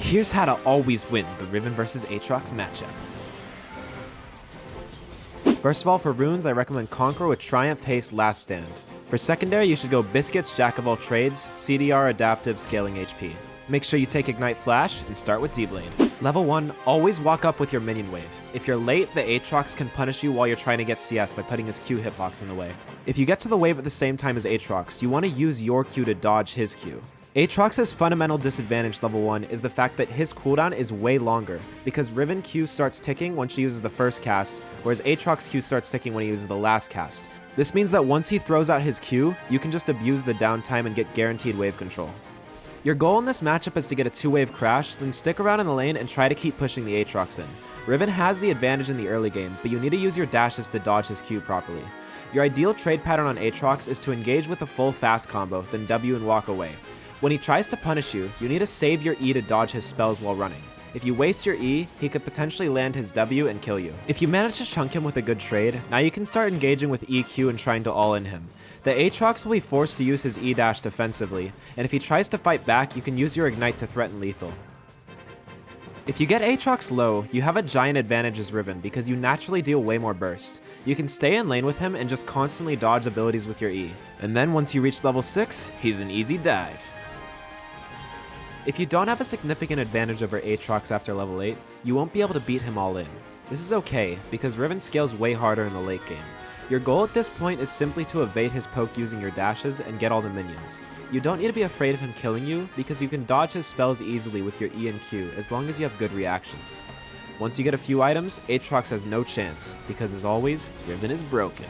Here's how to always win the Riven vs Aatrox matchup. First of all, for runes, I recommend Conqueror with Triumph, Haste, Last Stand. For secondary, you should go Biscuits, Jack of all trades, CDR, Adaptive, Scaling HP. Make sure you take Ignite Flash and start with D-Blade. Level 1, always walk up with your minion wave. If you're late, the Aatrox can punish you while you're trying to get CS by putting his Q hitbox in the way. If you get to the wave at the same time as Aatrox, you want to use your Q to dodge his Q. Aatrox's fundamental disadvantage level 1 is the fact that his cooldown is way longer, because Riven Q starts ticking when she uses the first cast, whereas Aatrox Q starts ticking when he uses the last cast. This means that once he throws out his Q, you can just abuse the downtime and get guaranteed wave control. Your goal in this matchup is to get a 2-wave crash, then stick around in the lane and try to keep pushing the Aatrox in. Riven has the advantage in the early game, but you need to use your dashes to dodge his Q properly. Your ideal trade pattern on Aatrox is to engage with a full fast combo, then W and walk away. When he tries to punish you, you need to save your E to dodge his spells while running. If you waste your E, he could potentially land his W and kill you. If you manage to chunk him with a good trade, now you can start engaging with EQ and trying to all-in him. The Aatrox will be forced to use his E dash defensively, and if he tries to fight back, you can use your Ignite to threaten lethal. If you get Aatrox low, you have a giant advantage as Riven because you naturally deal way more burst. You can stay in lane with him and just constantly dodge abilities with your E. And then once you reach level 6, he's an easy dive. If you don't have a significant advantage over Aatrox after level 8, you won't be able to beat him all in. This is okay, because Riven scales way harder in the late game. Your goal at this point is simply to evade his poke using your dashes and get all the minions. You don't need to be afraid of him killing you, because you can dodge his spells easily with your E and Q as long as you have good reactions. Once you get a few items, Aatrox has no chance, because as always, Riven is broken.